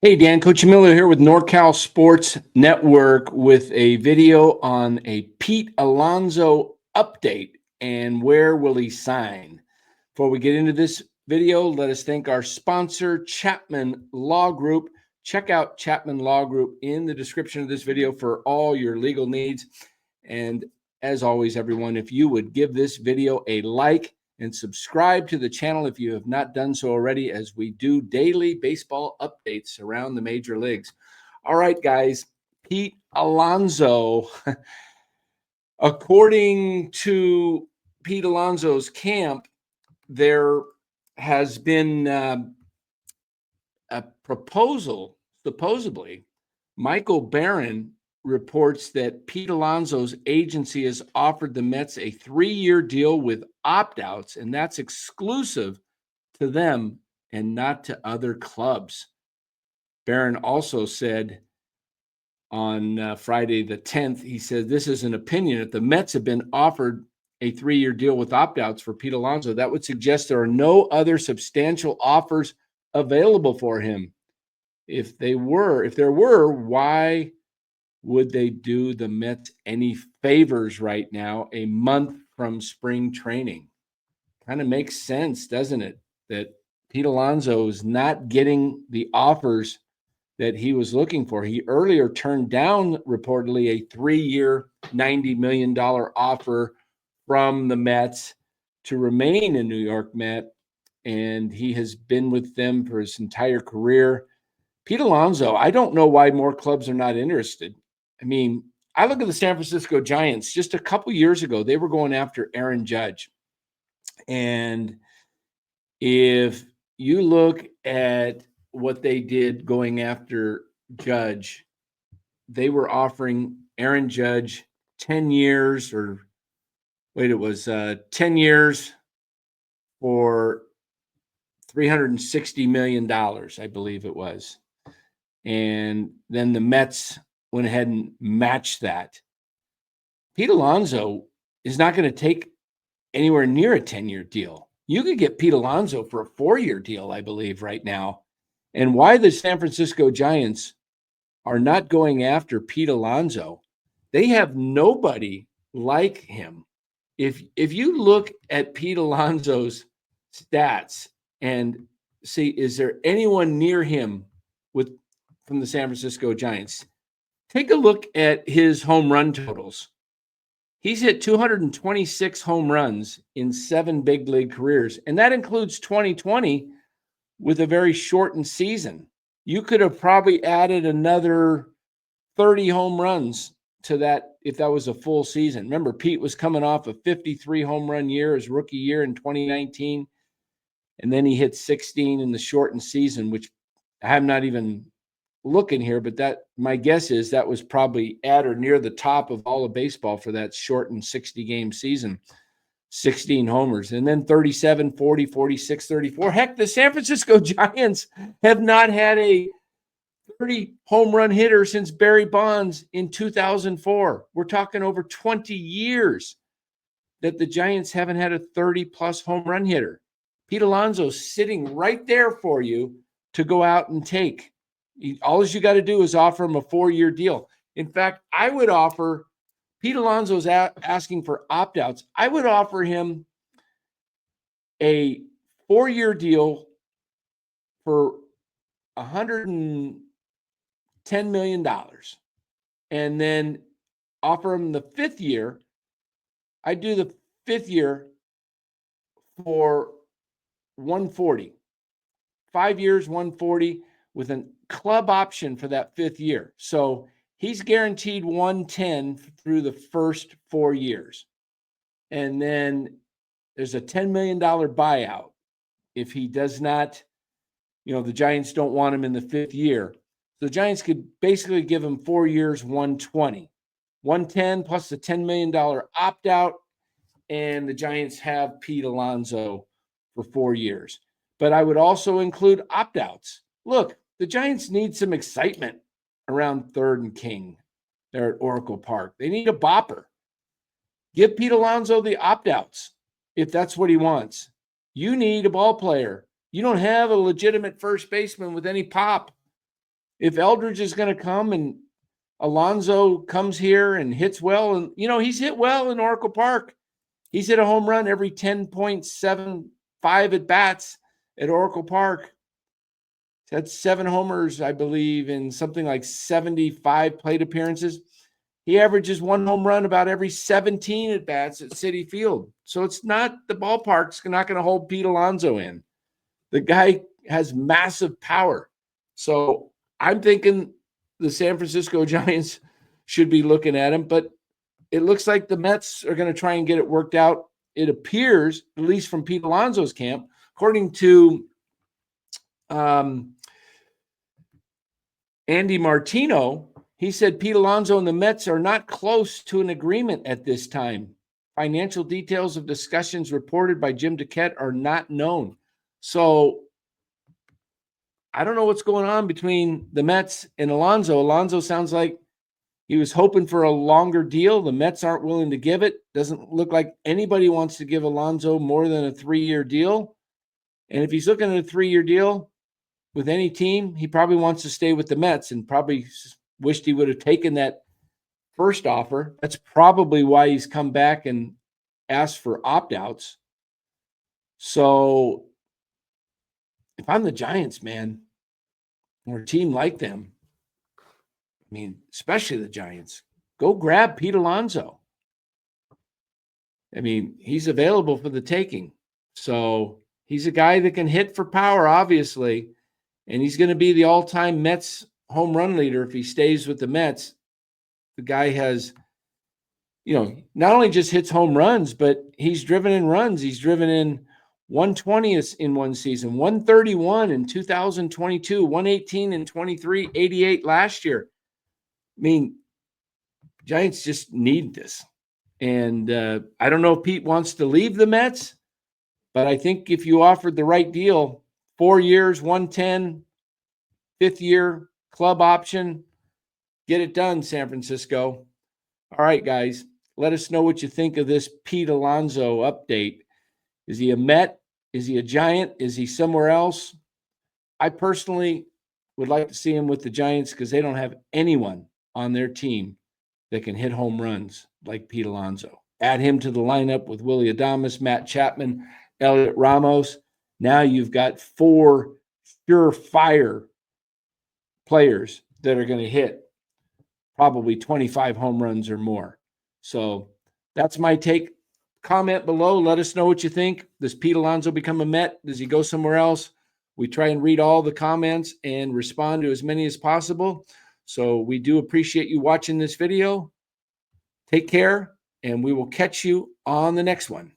Hey, Dan, Coach Miller here with NorCal Sports Network with a video on a Pete Alonso update and where will he sign. Before we get into this video, let us thank our sponsor, Chapman Law Group. Check out Chapman Law Group in the description of this video for all your legal needs. And as always, everyone, if you would give this video a like and subscribe to the channel if you have not done so already, as we do daily baseball updates around the major leagues. All right, guys, Pete Alonso. According to Pete Alonso's camp, there has been a proposal, supposedly. Michael Barron reports that Pete Alonso's agency has offered the Mets a 3-year deal with opt-outs, and that's exclusive to them and not to other clubs. Barron also said on Friday the 10th, he said, this is an opinion. If the Mets have been offered a 3-year deal with opt-outs for Pete Alonso, that would suggest there are no other substantial offers available for him. If there were, why would they do the Mets any favors right now, a month from spring training? Kind of makes sense, doesn't it? That Pete Alonso is not getting the offers that he was looking for. He earlier turned down reportedly a 3-year, $90 million offer from the Mets to remain a New York Met, and he has been with them for his entire career. Pete Alonso, I don't know why more clubs are not interested. I mean, I look at the San Francisco Giants. Just a couple years ago, they were going after Aaron Judge. And if you look at what they did going after Judge, they were offering Aaron Judge 10 years or wait, it was 10 years for $360 million, I believe it was. And then the Mets went ahead and matched that. Pete Alonso is not going to take anywhere near a 10-year deal. You could get Pete Alonso for a 4-year deal, I believe, right now. And why the San Francisco Giants are not going after Pete Alonso, they have nobody like him. If you look at Pete Alonso's stats and see, is there anyone near him from the San Francisco Giants? Take a look at his home run totals. He's hit 226 home runs in 7 big league careers, and that includes 2020 with a very shortened season. You could have probably added another 30 home runs to that if that was a full season. Remember, Pete was coming off a 53 home run year, his rookie year in 2019, and then he hit 16 in the shortened season, which I'm not even looking here, but that my guess is that was probably at or near the top of all of baseball for that shortened 60-game season. 16 homers, and then 37, 40, 46, 34. Heck, the San Francisco Giants have not had a 30 home run hitter since Barry Bonds in 2004. We're talking over 20 years that the Giants haven't had a 30-plus home run hitter. Pete Alonso's sitting right there for you to go out and take. All you got to do is offer him a 4-year deal. In fact, I would offer Pete Alonso's asking for opt-outs. I would offer him a 4-year deal for $110 million and then offer him the 5th year. I'd do the 5th year for 140. 5 years, 140 with a club option for that 5th year. So he's guaranteed 110 through the first 4 years. And then there's a $10 million buyout if he does not, the Giants don't want him in the 5th year. The Giants could basically give him 4 years, 120. 110 plus the $10 million opt-out, and the Giants have Pete Alonso for 4 years. But I would also include opt-outs. Look, the Giants need some excitement around 3rd and King there at Oracle Park. They need a bopper. Give Pete Alonso the opt-outs if that's what he wants. You need a ball player. You don't have a legitimate first baseman with any pop. if Eldridge is going to come and Alonso comes here and hits well, and he's hit well in Oracle Park. He's hit a home run every 10.75 at bats at Oracle Park. He's had 7 homers, I believe, in something like 75 plate appearances. He averages 1 home run about every 17 at bats at Citi Field. So it's not, the ballpark's not going to hold Pete Alonso in. The guy has massive power. So I'm thinking the San Francisco Giants should be looking at him, but it looks like the Mets are going to try and get it worked out. It appears, at least from Pete Alonso's camp, according to Andy Martino, he said Pete Alonso and the Mets are not close to an agreement at this time. Financial details of discussions reported by Jim Duquette are not known. So I don't know what's going on between the Mets and Alonso. Alonso sounds like he was hoping for a longer deal. The Mets aren't willing to give it. Doesn't look like anybody wants to give Alonso more than a 3-year deal. And if he's looking at a 3-year deal with any team, he probably wants to stay with the Mets and probably wished he would have taken that first offer. That's probably why he's come back and asked for opt-outs. So if I'm the Giants, man, or a team like them, I mean, especially the Giants, go grab Pete Alonso. I mean, he's available for the taking. So he's a guy that can hit for power, obviously, and he's going to be the all-time Mets home run leader if he stays with the Mets. The guy has, not only just hits home runs, but he's driven in runs. He's driven in 120th in one season, 131 in 2022, 118 in 23, 88 last year. I mean, Giants just need this. And I don't know if Pete wants to leave the Mets, but I think if you offered the right deal, 4 years, 110, 5th year, club option, get it done, San Francisco. All right, guys, let us know what you think of this Pete Alonso update. Is he a Met? Is he a Giant? Is he somewhere else? I personally would like to see him with the Giants because they don't have anyone on their team that can hit home runs like Pete Alonso. Add him to the lineup with Willie Adames, Matt Chapman, Elliot Ramos. Now you've got 4 surefire players that are going to hit probably 25 home runs or more. So that's my take. Comment below. Let us know what you think. Does Pete Alonso become a Met? Does he go somewhere else? We try and read all the comments and respond to as many as possible. So we do appreciate you watching this video. Take care, and we will catch you on the next one.